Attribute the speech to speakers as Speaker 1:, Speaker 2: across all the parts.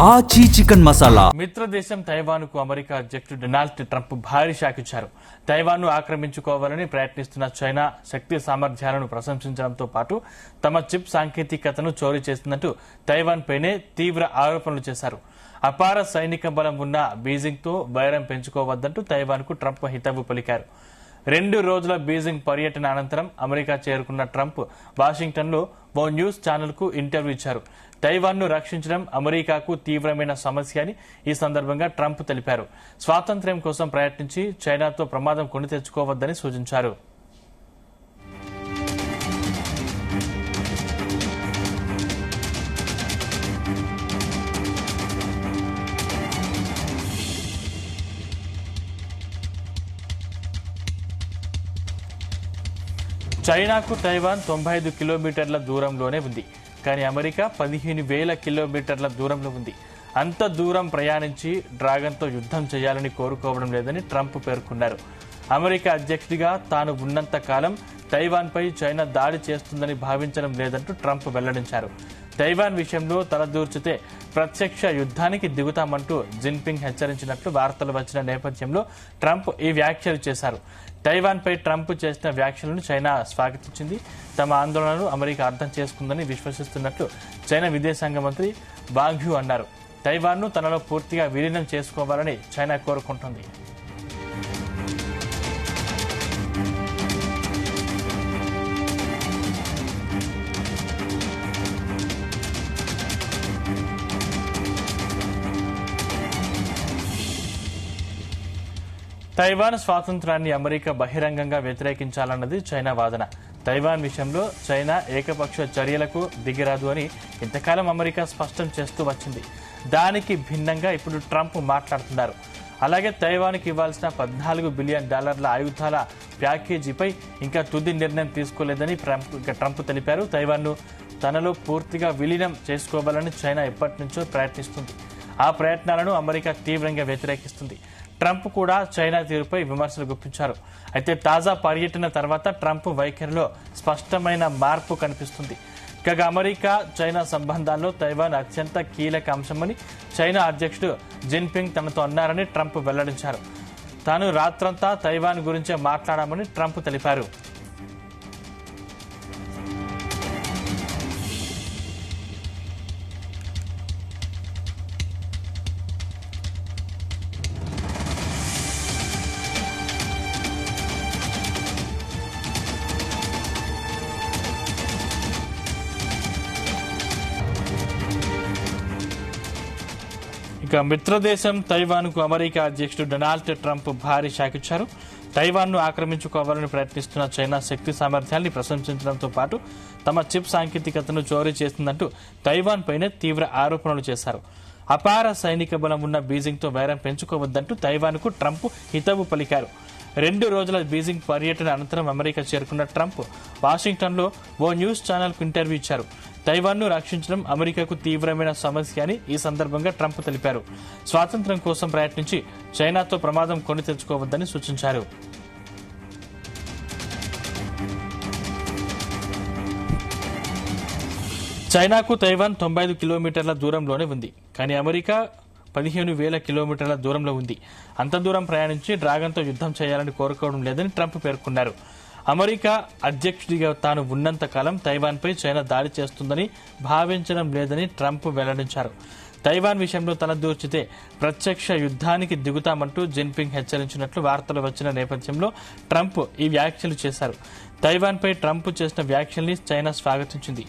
Speaker 1: ఆచి చికెన్ మసాలా.
Speaker 2: మిత్ర దేశం తైవాన్ కు అమెరికా అధ్యక్షుడు డొనాల్డ్ ట్రంప్ భారీ షాక్ ఇచ్చారు. తైవాన్ ను ఆక్రమించుకోవాలని ప్రయత్నిస్తున్న చైనా శక్తి సామర్థ్యాలను ప్రశంసించడంతో పాటు తమ చిప్ సాంకేతికతను చోరీ చేస్తున్నట్టు తైవాన్ పైనే తీవ్ర ఆరోపణలు చేశారు. అపార సైనిక బలం ఉన్న బీజింగ్ తో వైరం పెంచుకోవద్దంటూ తైవాన్ కు ట్రంప్ హితవు పలికారు. 2 రోజుల బీజింగ్ పర్యటన అనంతరం అమెరికా చేరుకున్న ట్రంప్ వాషింగ్టన్ లో ఓ న్యూస్ ఛానల్ కు ఇంటర్వ్యూ ఇచ్చారు. తైవాన్ ను రక్షించడం అమెరికాకు తీవ్రమైన సమస్య అని ఈ సందర్భంగా ట్రంప్ తెలిపారు. స్వాతంత్ర్యం కోసం ప్రయత్నించి చైనాతో ప్రమాదం కొని తెచ్చుకోవద్దని సూచించారు. చైనాకు తైవాన్ 95 కిలోమీటర్ల దూరంలోనే ఉంది. కానీ అమెరికా 15,000 కిలోమీటర్ల దూరంలో ఉంది. అంత దూరం ప్రయాణించి డ్రాగన్తో యుద్ధం చేయాలని కోరుకోవడం లేదని ట్రంప్ పేర్కొన్నారు. అమెరికా అధ్యక్షుడిగా తాను ఉన్నంత కాలం తైవాన్పై చైనా దాడి చేస్తుందని భావించడం లేదంటూ ట్రంప్ వెల్లడించారు. తైవాన్ విషయంలో తలదూర్చితే ప్రత్యక్ష యుద్ధానికి దిగుతామంటూ జిన్పింగ్ హెచ్చరించినట్లు వార్తలు వచ్చిన నేపథ్యంలో ట్రంప్ ఈ వ్యాఖ్యలు చేశారు. తైవాన్పై ట్రంప్ చేసిన వ్యాఖ్యలను చైనా స్వాగతించింది. తమ ఆందోళనను అమెరికా అర్థం చేసుకుందని విశ్వసిస్తున్నట్లు చైనా విదేశాంగ మంత్రి వాంగ్ యీ అన్నారు. తైవాన్ను తనలో పూర్తిగా విలీనం చేసుకోవాలని చైనా కోరుకుంటోంది. తైవాన్ స్వాతంత్రాన్ని అమెరికా బహిరంగంగా వ్యతిరేకించాలన్నది చైనా వాదన. తైవాన్ విషయంలో చైనా ఏకపక్ష చర్యలకు దిగిరాదు అని ఇంతకాలం అమెరికా స్పష్టం చేస్తూ వచ్చింది. దానికి భిన్నంగా ఇప్పుడు ట్రంప్ మాట్లాడుతున్నారు. అలాగే తైవాన్కి ఇవ్వాల్సిన $14 బిలియన్ ఆయుధాల ప్యాకేజీపై ఇంకా తుది నిర్ణయం తీసుకోలేదని ట్రంప్ తెలిపారు. తైవాన్ను తనలో పూర్తిగా విలీనం చేసుకోవాలని చైనా ఎప్పటి నుంచో ప్రయత్నిస్తుంది. ఆ ప్రయత్నాలను అమెరికా తీవ్రంగా వ్యతిరేకిస్తుంది. ట్రంప్ కూడా చైనా తీరుపై విమర్శలు గుప్పించారు. అయితే తాజా పర్యటన తర్వాత ట్రంప్ వైఖరిలో స్పష్టమైన మార్పు కనిపిస్తుంది. కాగా అమెరికా చైనా సంబంధాల్లో తైవాన్ అత్యంత కీలక అంశమని చైనా అధ్యక్షుడు జిన్పింగ్ తనతో అన్నారని ట్రంప్ వెల్లడించారు. తాను రాత్రంతా తైవాన్ గురించే మాట్లాడామని ట్రంప్ తెలిపారు. ఇక మిత్రదేశం తైవాన్ కు అమెరికా అధ్యక్షుడు డొనాల్డ్ ట్రంప్ భారీ షాక్ ఇచ్చారు. తైవాన్ ను ఆక్రమించుకోవాలని ప్రయత్నిస్తున్న చైనా శక్తి సామర్థ్యాన్ని ప్రశంసించడంతో పాటు తమ చిప్ సాంకేతికతను చోరీ చేస్తుందంటూ తైవాన్ పైనే తీవ్ర ఆరోపణలు చేశారు. అపార సైనిక బలం ఉన్న బీజింగ్ తో వైరం పెంచుకోవద్దంటూ తైవాన్ కు ట్రంప్ హితవు పలికారు. 2 రోజుల బీజింగ్ పర్యటన అనంతరం అమెరికా చేరుకున్న ట్రంప్ వాషింగ్టన్ లో ఓ న్యూస్ ఛానల్ కు ఇంటర్వ్యూ ఇచ్చారు. తైవాన్ ను రక్షించడం అమెరికాకు తీవ్రమైన సమస్య అని ఈ సందర్భంగా ట్రంప్ తెలిపారు. స్వాతంత్ర్యం కోసం ప్రయత్నించి చైనాతో ప్రమాదం కొని తెచ్చుకోవద్దని సూచించారు. చైనాకు తైవాన్ 95 కిలోమీటర్ల దూరంలోనే ఉంది. కానీ అమెరికా 15,000 కిలోమీటర్ల దూరంలో ఉంది. అంత దూరం ప్రయాణించి డ్రాగన్తో యుద్ధం చేయాలని కోరుకోవడం లేదని ట్రంప్ పేర్కొన్నారు. అమెరికా అధ్యక్షుడిగా తాను ఉన్నంత కాలం తైవాన్పై చైనా దాడి చేస్తుందని భావించడం లేదని ట్రంప్ వెల్లడించారు. తైవాన్ విషయంలో తలదూర్చితే ప్రత్యక్ష యుద్ధానికి దిగుతామంటూ జిన్పింగ్ హెచ్చరించినట్లు వార్తలు వచ్చిన నేపథ్యంలో ట్రంప్ ఈ వ్యాఖ్యలు చేశారు. తైవాన్పై ట్రంప్ చేసిన వ్యాఖ్యల్ని చైనా స్వాగతించింది.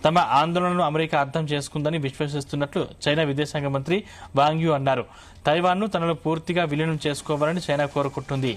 Speaker 2: తమ ఆందోళనను అమెరికా అర్థం చేసుకుందని విశ్వసిస్తున్నట్లు చైనా విదేశాంగ మంత్రి వాంగ్ యీ అన్నారు. తైవాన్ను తనలో పూర్తిగా విలీనం చేసుకోవాలని చైనా కోరుకుంటుంది.